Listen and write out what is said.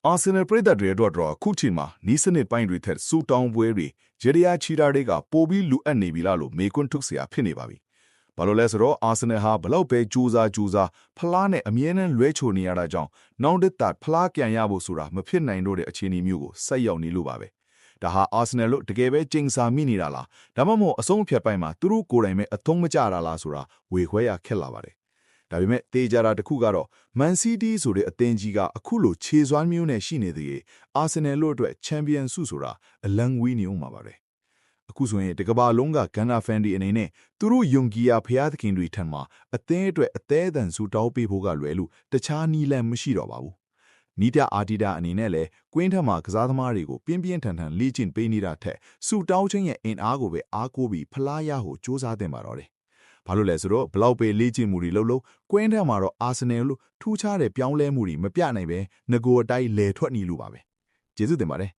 အာဆင်နယ်ပရိသတ်တွေအတွက်တော့အခုချိန်မှာနီးစနစ်ပိုင်းတွေထက်စူတောင်းပွဲတွေဂျေရီယာချီတာတွေကပိုပြီးလူအပ်နေပြီလားလို့မေကွန်းထုတ်เสียဖြစ်နေပါပြီ။ဘာလို့လဲဆိုတော့အာဆင်နယ်ဟာဘလောက်ပဲကြိုးစားဖလားနဲ့အမြဲတမ်းလွဲချိုနေရတာကြောင့်နောက်တစ်သက်ဖလားပြန်ရဖို့ဆိုတာမဖြစ်နိုင်တော့တဲ့အခြေအနေမျိုးကိုဆက်ရောက်နေလို့ပါပဲ။ဒါဟာအာဆင်နယ်လို့တကယ်ပဲကျင်းစာမိနေတာလားဒါမှမဟုတ်အဆုံးအဖြတ်ပိုင်းမှာသူတို့ကိုယ်တိုင်ပဲအသုံးမကျတာလားဆိုတာဝေခွဲရခက်လာပါတယ်။ဒါပေမဲ့တေးကြတာတစ်ခုကတော့ Man City ဆိုတဲ့အသင်းကြီးကအခုလိုခြေစွမ်းမျိုးနဲ့ရှိနေသေးတယ်။ Arsenal လို့အတွက် Champion ဆုဆိုတာအလံဝီးနေအောင်ပါပဲ။အခုဆိုရင်တကဘာလုံးကဂန်နာဖန်ဒီအနေနဲ့သူတို့ယုံကြည်ရာဖျားသခင်တွေထံမှာအသင်းအတွက်အသေးအံဆုတောင်းပေးဖို့ကလွယ်လို့တခြားနီးလန်းမရှိတော့ပါဘူး။နီတာအာတီတာအနေနဲ့လည်းကွင်းထက်မှာကစားသမားတွေကိုပြင်းပြင်းထန်ထန်လေ့ကျင့်ပေးနေတာထက်ဆုတောင်းခြင်းရဲ့အင်အားကိုပဲအားကိုးပြီးဖလားရဖို့စူးစမ်းတင်ပါတော့တယ်။ဘာလို့လဲဆိုတော့ဘလောက်ပဲလေ့ကျင့်မှုတွေလုပ်ကွင်းထဲမှာတော့အာဆင်နယ်လို့ထူးခြားတဲ့ပြောင်းလဲမှုတွေမပြနိုင်ပဲငကိုအတိုင်းလဲထွက်နေလို့ပါပဲကျေးဇူးတင်ပါတယ်